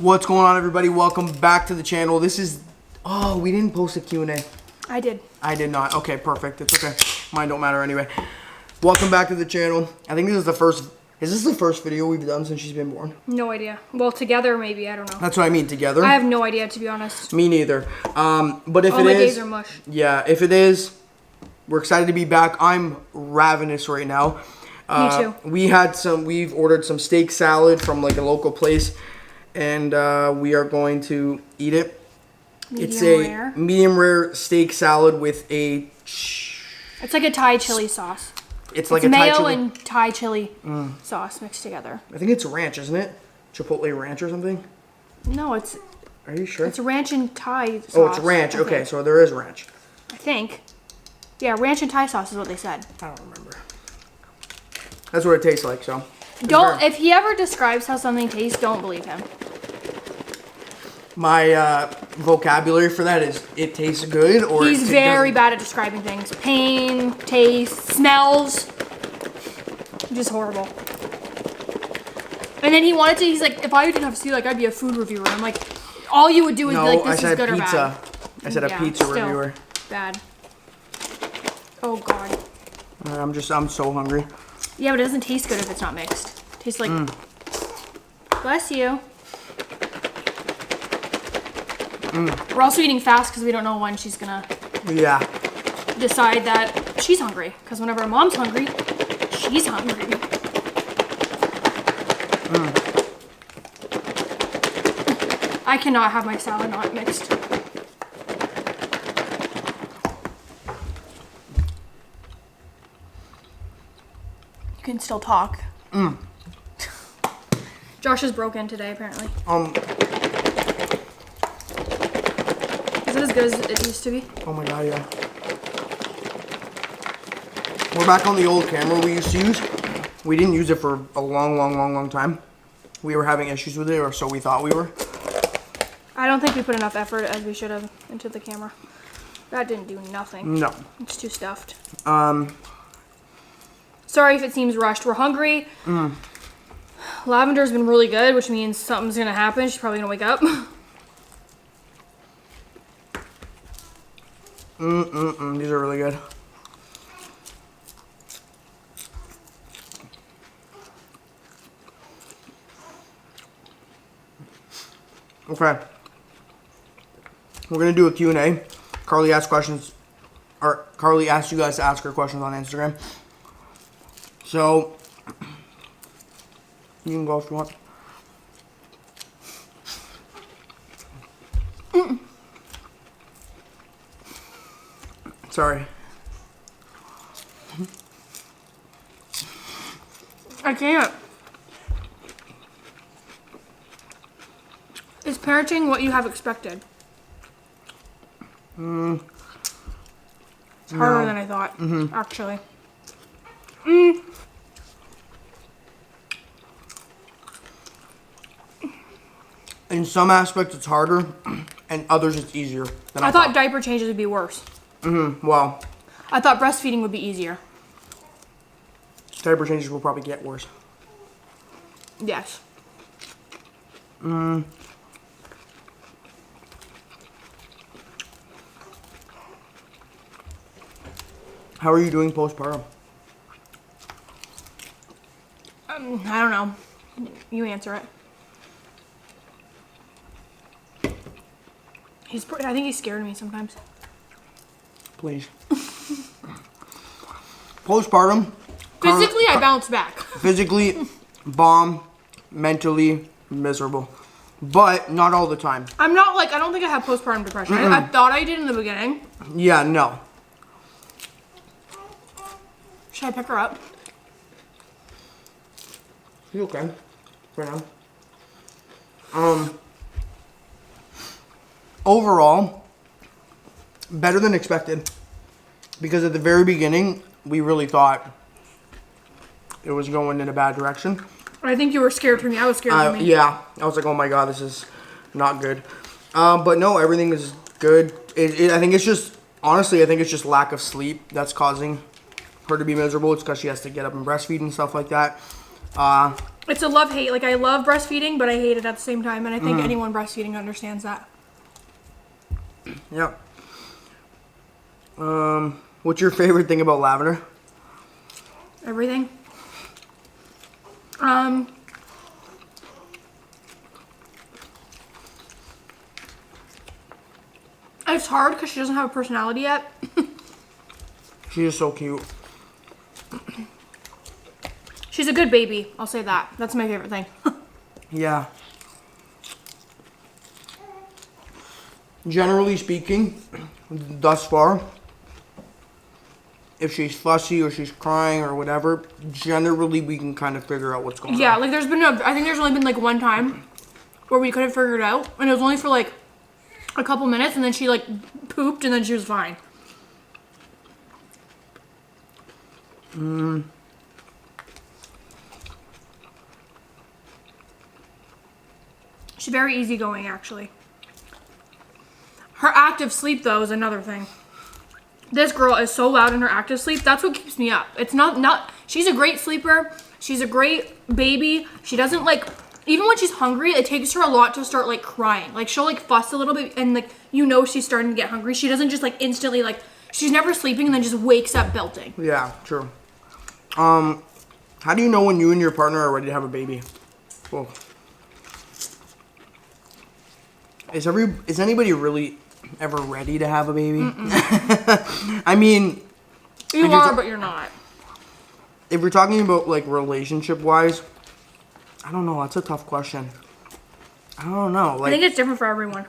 What's going on, everybody? Welcome back to the channel. This is... Oh, we didn't post a Q&A. I did. I did not. Okay, perfect. It's okay. Mine don't matter anyway. Welcome back to the channel. I think this is the first... Is this the first video we've done since she's been born? No idea. Well, together, maybe. I don't know. That's what I mean, together. I have no idea, to be honest. Me neither. But if all it my is... days are mush. Yeah, if it is, we're excited to be back. I'm ravenous right now. Me too. We've ordered some steak salad from like a local place. And we are going to eat it. It's a medium rare steak salad with a... It's like a Thai chili sauce. It's like a Thai mayo chili. and Thai chili sauce mixed together. I think it's ranch, isn't it? Chipotle ranch or something? No, it's... Are you sure? It's ranch and Thai sauce. Oh, it's ranch. Okay, so there is ranch. I think. Yeah, ranch and Thai sauce is what they said. I don't remember. That's what it tastes like, so... If he ever describes how something tastes, don't believe him. My vocabulary for that is it tastes good or he's very bad at describing things. Pain, taste, smells. Just horrible. And then he's like, if I didn't have celiac, I'd be a food reviewer. I'm like, all you would do is be like, this is good or bad. I said a pizza reviewer. Bad. Oh God. I'm so hungry. Yeah, but it doesn't taste good if it's not mixed. It tastes like... Bless you. We're also eating fast because we don't know when she's gonna... decide that she's hungry. Because whenever mom's hungry, she's hungry. I cannot have my salad not mixed. You can still talk. Josh is broken today, apparently. Is it as good as it used to be? Oh my God, yeah. We're back on the old camera we used to use. We didn't use it for a long time. We were having issues with it, or so we thought we were. I don't think we put enough effort as we should have into the camera. That didn't do nothing. No. It's too stuffed. Sorry if it seems rushed. We're hungry. Lavender's been really good, which means something's gonna happen. She's probably gonna wake up. These are really good. Okay. We're gonna do a Q&A. Karlee asked questions, or Karlee asked you guys to ask her questions on Instagram. So, you can go if you want. Sorry. I can't. Is parenting what you have expected? It's harder than I thought, actually. In some aspects it's harder, and others it's easier than I thought diaper changes would be worse. Well, I thought breastfeeding would be easier. Diaper changes will probably get worse. Yes. How are you doing postpartum? I don't know. You answer it. I think he's scared of me sometimes. Please. Postpartum. Physically, I bounce back. Physically, bomb. Mentally, miserable. But not all the time. I'm not like, I don't think I have postpartum depression. I thought I did in the beginning. Yeah, no. Should I pick her up? You okay? For now. Overall, better than expected. Because at the very beginning, we really thought it was going in a bad direction. I think you were scared for me. I was scared for me. Yeah. I was like, oh my God, this is not good. But no, everything is good. I think it's just, honestly, I think it's just lack of sleep that's causing her to be miserable. It's because she has to get up and breastfeed and stuff like that. It's a love-hate. Like, I love breastfeeding, but I hate it at the same time. And I think anyone breastfeeding understands that. Yeah. What's your favorite thing about lavender? Everything. It's hard because she doesn't have a personality yet. She is so cute. She's a good baby. I'll say that. That's my favorite thing. Yeah. Generally speaking, thus far, if she's fussy or she's crying or whatever, generally we can kind of figure out what's going on. Yeah, like I think there's only been like one time where we couldn't figure it out. And it was only for like a couple minutes, and then she like pooped, and then she was fine. She's very easygoing, actually. Her active sleep, though, is another thing. This girl is so loud in her active sleep. That's what keeps me up. It's not. She's a great sleeper. She's a great baby. She doesn't like. Even when she's hungry, it takes her a lot to start like crying. Like she'll like fuss a little bit, and like she's starting to get hungry. She doesn't just like instantly like. She's never sleeping and then just wakes up belting. Yeah, true. How do you know when you and your partner are ready to have a baby? Whoa. Is anybody really ever ready to have a baby? I mean, you are, but you're not. If we're talking about like relationship wise, I don't know. That's a tough question. I don't know. Like, I think it's different for everyone.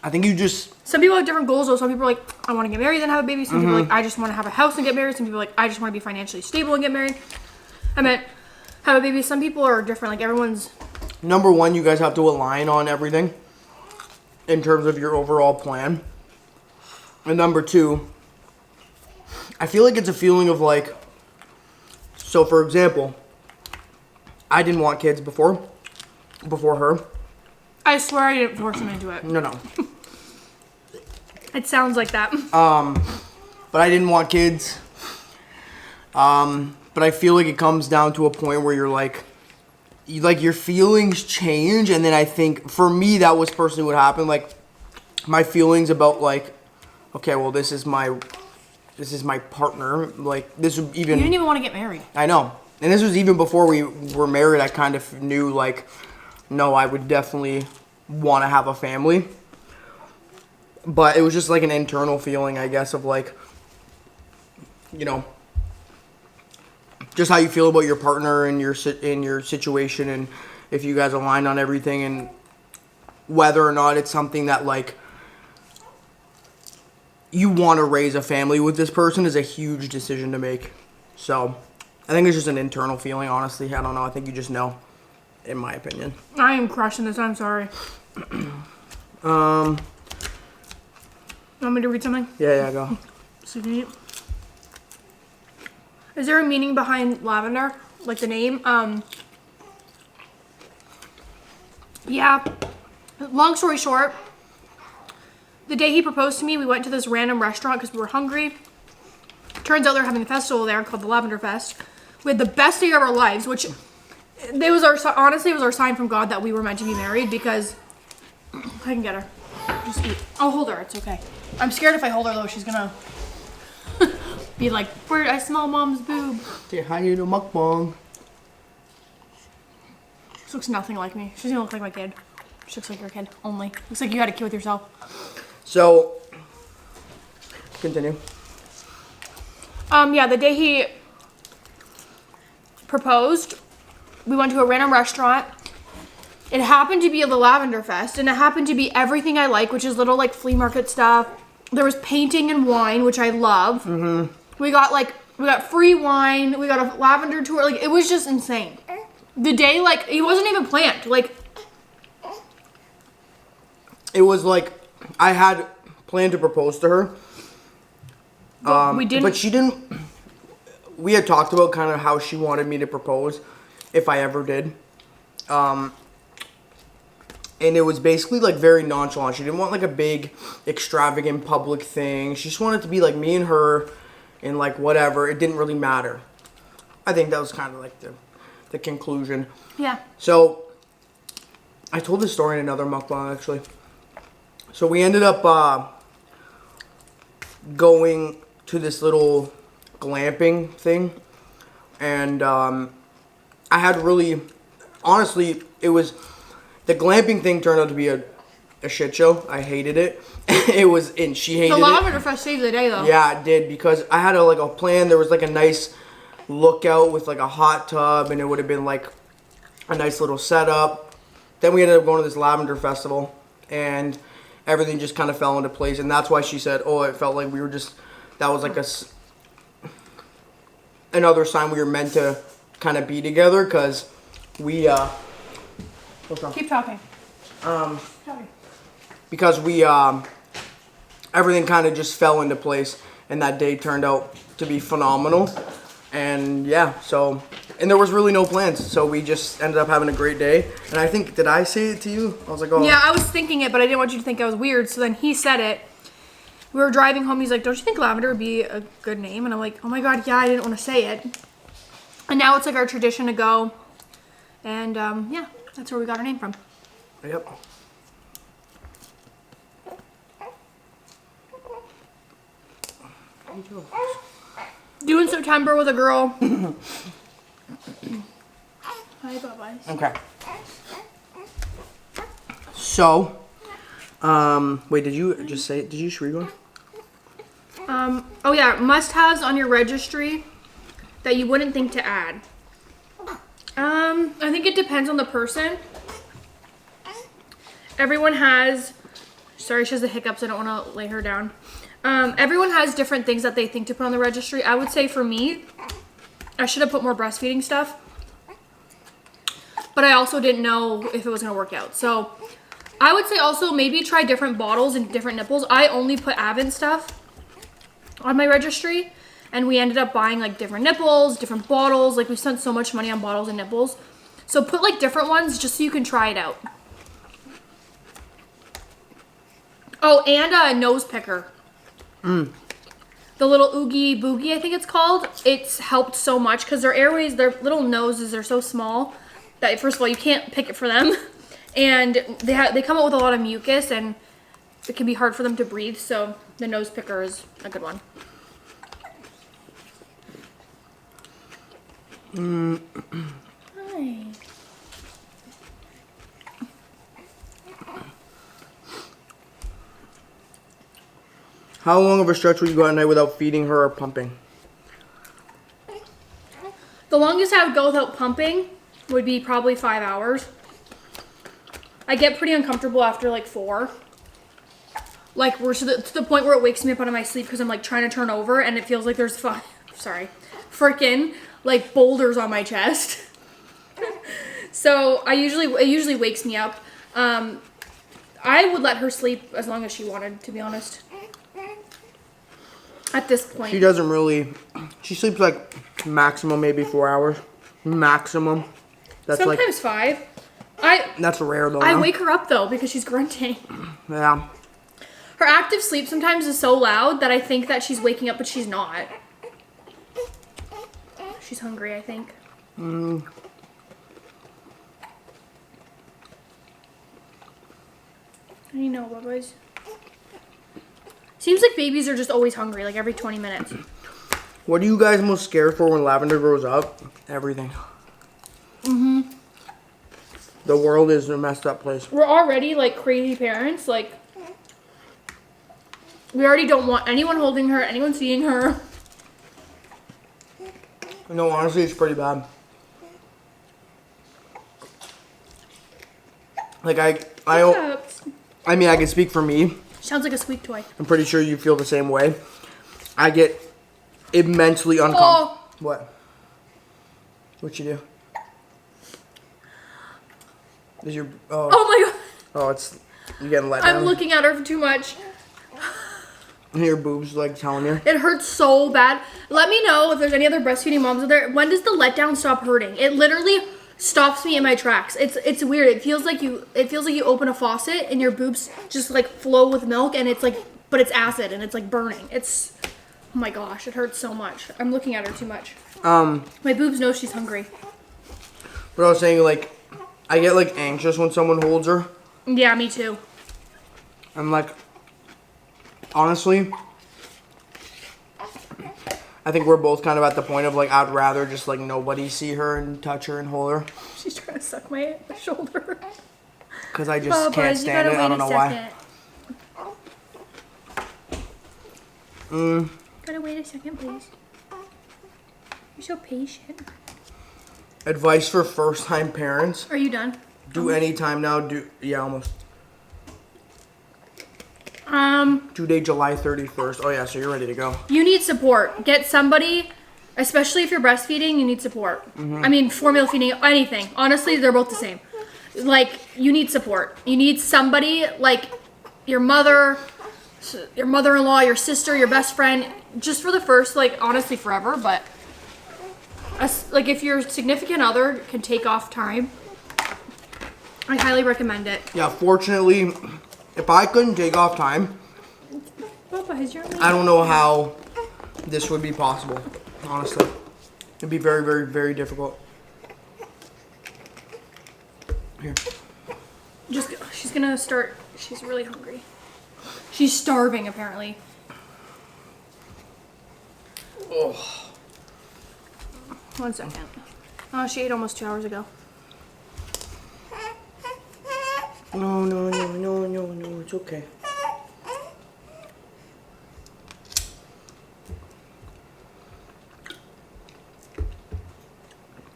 I think you just. Some people have different goals though. Some people are like, I want to get married and have a baby. Some people are like, I just want to have a house and get married. Some people are like, I just want to be financially stable and get married. I meant have a baby. Some people are different. Like everyone's. Number one, you guys have to align on everything in terms of your overall plan. And number two, I feel like it's a feeling of like, so for example, I didn't want kids before her. I swear I didn't force him into it. No. It sounds like that. But I didn't want kids. But I feel like it comes down to a point where you're like your feelings change, and then I think for me that was personally what happened. Like my feelings about like, okay, well this is my partner. Like this would even. You didn't even want to get married. I know, and this was even before we were married. I kind of knew like, no, I would definitely want to have a family. But it was just like an internal feeling, I guess, of like, you know, just how you feel about your partner and your situation, and if you guys align on everything, and whether or not it's something that like you want to raise a family with this person is a huge decision to make. So I think it's just an internal feeling, honestly. I don't know. I think you just know, in my opinion. I am crushing this. I'm sorry. You want me to read something? Yeah, go. Sweet. Is there a meaning behind lavender? Like the name? Yeah. Long story short, the day he proposed to me, we went to this random restaurant because we were hungry. Turns out they're having a festival there called the Lavender Fest. We had the best day of our lives, which honestly, it was our sign from God that we were meant to be married, because I can get her. Just eat. I'll hold her. It's okay. I'm scared if I hold her though, she's gonna be like, I smell mom's boob. Say hi to the mukbang. She looks nothing like me. She's gonna look like my kid. She looks like your kid only. Looks like you had a kid with yourself. So, continue. Yeah, the day he proposed, we went to a random restaurant. It happened to be the Lavender Fest, and it happened to be everything I like, which is little like flea market stuff. There was painting and wine, which I love. Mm-hmm. We got free wine. We got a lavender tour. Like, it was just insane. The day, like, it wasn't even planned. Like, it was like I had planned to propose to her. We didn't. But she didn't. We had talked about kind of how she wanted me to propose, if I ever did. And it was basically like very nonchalant. She didn't want like a big, extravagant public thing. She just wanted it to be like me and her, and like whatever. It didn't really matter. I think that was kind of like the conclusion. Yeah. So, I told this story in another mukbang, actually. So, we ended up going to this little glamping thing. And I had really, honestly, it was, the glamping thing turned out to be a shit show. I hated it. And she hated it. The lavender fest saved the day, though. Yeah, it did, because I had a plan. There was like a nice lookout with like a hot tub, and it would have been like a nice little setup. Then we ended up going to this lavender festival, and everything just kind of fell into place. And that's why she said, oh, it felt like we were just, that was like another sign we were meant to kind of be together, because we what's wrong? Keep talking. Because we everything kind of just fell into place, and that day turned out to be phenomenal. And yeah, so, and there was really no plans, so we just ended up having a great day. And I think, did I say it to you? I was like, oh Yeah, I was thinking it, but I didn't want you to think I was weird. So then he said it. We were driving home. He's like, don't you think lavender would be a good name? And I'm like, oh my God, yeah, I didn't want to say it. And now it's like our tradition to go. And yeah, that's where we got our name from. Yep. Due in September with a girl. Hi, bye-bye. Okay. So, wait, did you just say, did you just read one? Oh yeah, must-haves on your registry that you wouldn't think to add. I think it depends on the person. Everyone has, sorry, she has the hiccups, I don't want to lay her down. Everyone has different things that they think to put on the registry. I would say for me, I should have put more breastfeeding stuff. But I also didn't know if it was going to work out. So I would say also maybe try different bottles and different nipples. I only put Avon stuff on my registry. And we ended up buying like different nipples, different bottles. Like we spent so much money on bottles and nipples. So put like different ones just so you can try it out. Oh, and a nose picker. The little Oogie Boogie, I think it's called. It's helped so much because their airways, their little noses are so small that first of all, you can't pick it for them. And they come out with a lot of mucus and it can be hard for them to breathe. So the nose picker is a good one. Hi. How long of a stretch would you go at night without feeding her or pumping? The longest I would go without pumping would be probably 5 hours. I get pretty uncomfortable after like 4. Like we're to the point where it wakes me up out of my sleep because I'm like trying to turn over and it feels like there's freaking like boulders on my chest. So it usually wakes me up. I would let her sleep as long as she wanted, to be honest. At this point. She doesn't really, she sleeps like maximum maybe 4 hours. Maximum. That's sometimes 5. That's rare though. I huh? wake her up though because she's grunting. Yeah. Her active sleep sometimes is so loud that I think that she's waking up, but she's not. She's hungry, I think. I know, Bubba's. Seems like babies are just always hungry, like every 20 minutes. What are you guys most scared for when Lavender grows up? Everything. The world is a messed up place. We're already like crazy parents. Like, we already don't want anyone holding her, anyone seeing her. No, honestly, it's pretty bad. Like, I mean, I can speak for me. Sounds like a squeak toy. I'm pretty sure you feel the same way. I get immensely uncomfortable. Oh. What? What'd you do? Is your Oh my god. Oh, it's you getting let down. I'm looking at her for too much. And your boobs like telling you. It hurts so bad. Let me know if there's any other breastfeeding moms out there. When does the letdown stop hurting? It literally stops me in my tracks. It's weird. It feels like you open a faucet and your boobs just like flow with milk and it's like, but it's acid and it's like burning. It's, oh my gosh, it hurts so much. I'm looking at her too much. My boobs know she's hungry. But I was saying, like, I get, like, anxious when someone holds her. Yeah, me too. I'm like, honestly, I think we're both kind of at the point of, like, I'd rather just, like, nobody see her and touch her and hold her. She's trying to suck my shoulder. Because I just can't stand it. I don't know why. Gotta wait a second, please. You're so patient. Advice for first-time parents. Are you done? Do any time now. Yeah, almost. Due date July 31st. Oh yeah, so you're ready to go. You need support. Get somebody, especially if you're breastfeeding, you need support. I mean, formula feeding, anything. Honestly, they're both the same. Like, you need support. You need somebody like your mother, your mother-in-law, your sister, your best friend, just for the first, like, honestly, forever, but like if your significant other can take off time, I highly recommend it. Yeah, fortunately, if I couldn't take off time, I don't know how this would be possible, honestly. It'd be very, very, very difficult. Here. She's gonna start, she's really hungry. She's starving, apparently. Oh. 1 second. Oh, she ate almost 2 hours ago. No, no, no, no, no, no, it's okay.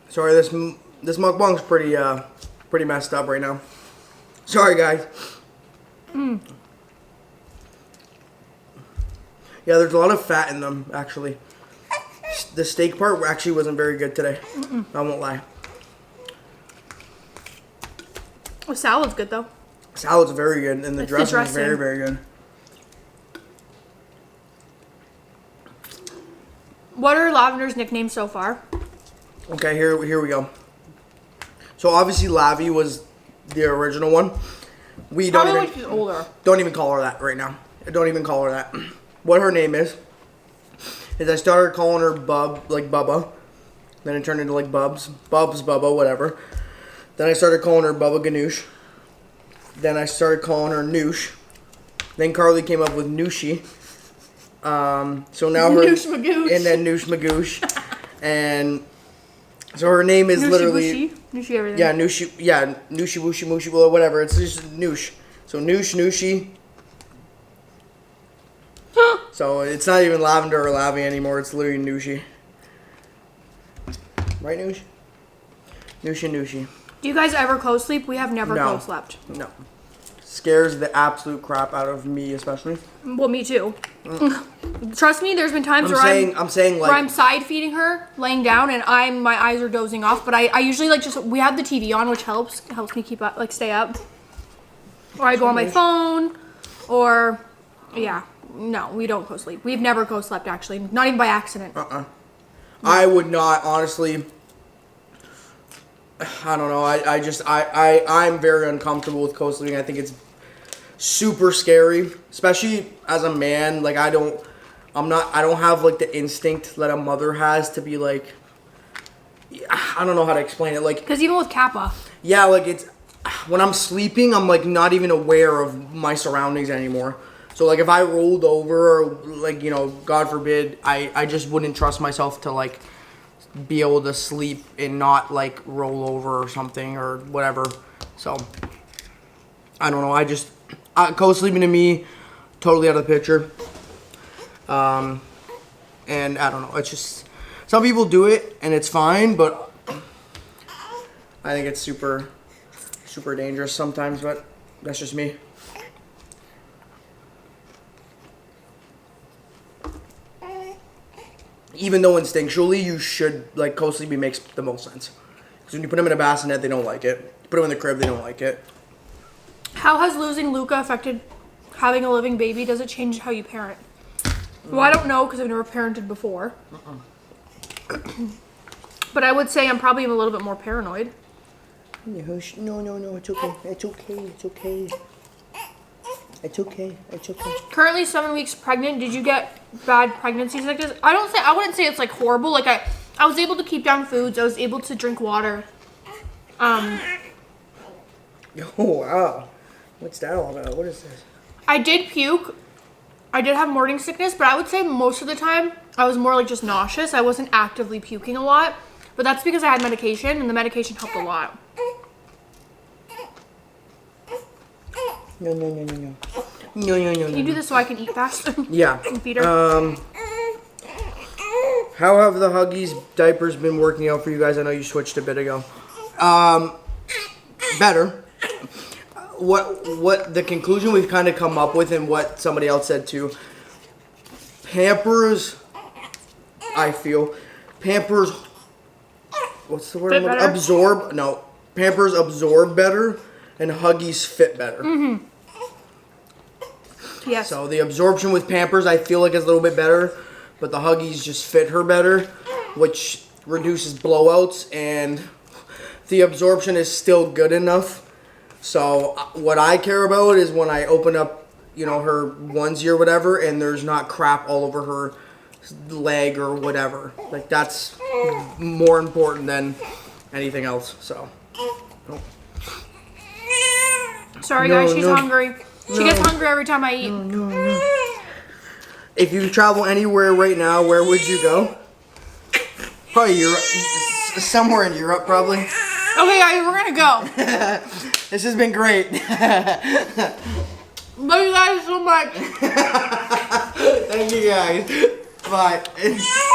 Sorry, this mukbang's pretty messed up right now. Sorry, guys. Yeah, there's a lot of fat in them, actually. The steak part actually wasn't very good today. I won't lie. The salad's good, though. Salad's very good, and the It's dressing is very, very good. What are Lavender's nicknames so far? Okay, here we go. So obviously Lavi was the original one. We don't Probably even when she's older. don't even call her that right now. Don't even call her that. What her name is I started calling her Bub, like Bubba. Then it turned into like Bubs, Bubba, whatever. Then I started calling her Bubba Ganoush. Then I started calling her Noosh. Then Karlee came up with Nooshi. So now her Noosh Magoosh. and then Noosh Magoosh. And so her name is Nooshi literally Bushy. Nooshi everything. yeah, Nooshi Wooshi Mooshi, well, whatever. It's just Noosh. So Nooshi. So it's not even Lavender or Lavi anymore. It's literally Nooshi. Right, Noosh? Nooshi. Do you guys ever co-sleep? We have never No. co-slept. No. Scares the absolute crap out of me, especially. Well, me too. Trust me, there's been times I'm saying like where I'm side feeding her, laying down, and my eyes are dozing off. But I usually like we have the TV on, which helps me keep up, like stay up. Or I go on my phone, or yeah. No, we don't co-sleep. We've never co-slept, actually. Not even by accident. I would not, honestly. I don't know. I'm very uncomfortable with co-sleeping. I think it's super scary, especially as a man. Like I don't have like the instinct that a mother has to be like, I don't know how to explain it. Like, Because even with Kappa. yeah, like it's, when I'm sleeping, I'm like not even aware of my surroundings anymore. So like if I rolled over or like, you know, God forbid, I just wouldn't trust myself to like be able to sleep and not like roll over or something or whatever. So I don't know. Co-sleeping to me, totally out of the picture. And I don't know. It's just, some people do it and it's fine, but I think it's super, super dangerous sometimes, but that's just me. Even though instinctually you should, like, co-sleeping makes the most sense. Because when you put them in a bassinet, they don't like it. You put them in the crib, they don't like it. How has losing Luca affected having a living baby? Does it change how you parent? Well, I don't know because I've never parented before. But I would say I'm probably a little bit more paranoid. No, it's okay. It's okay. Currently 7 weeks pregnant. Did you get bad pregnancy sickness? I wouldn't say it's like horrible. Like I was able to keep down foods. I was able to drink water. Oh, wow. What's that all about? What is this? I did puke. I did have morning sickness, but I would say most of the time I was more like just nauseous. I wasn't actively puking a lot, but that's because I had medication, and the medication helped a lot. No, no, no, no, no. No, no, no, Can you do this so I can eat faster? Yeah. And feed her? How have the Huggies diapers been working out for you guys? I know you switched a bit ago. Better. What the conclusion we've kind of come up with, and what somebody else said too. Pampers, I feel, Pampers. What's the word? Fit better? Absorb. No, Pampers absorb better, and Huggies fit better. Yes. So the absorption with Pampers, I feel like is a little bit better, but the Huggies just fit her better, which reduces blowouts, and the absorption is still good enough. So what I care about is when I open up, you know, her onesie or whatever, and there's not crap all over her leg or whatever. Like, that's more important than anything else. So. Oh. Sorry, No, guys, she's no. hungry. She gets hungry every time I eat. No. If you travel anywhere right now, where would you go? Probably Europe. Somewhere in Europe, probably. Okay, guys, we're gonna go. This has been great. Love you guys so much. Thank you guys. Bye.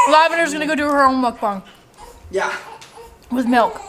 Lavender's gonna go do her own mukbang Yeah. with milk.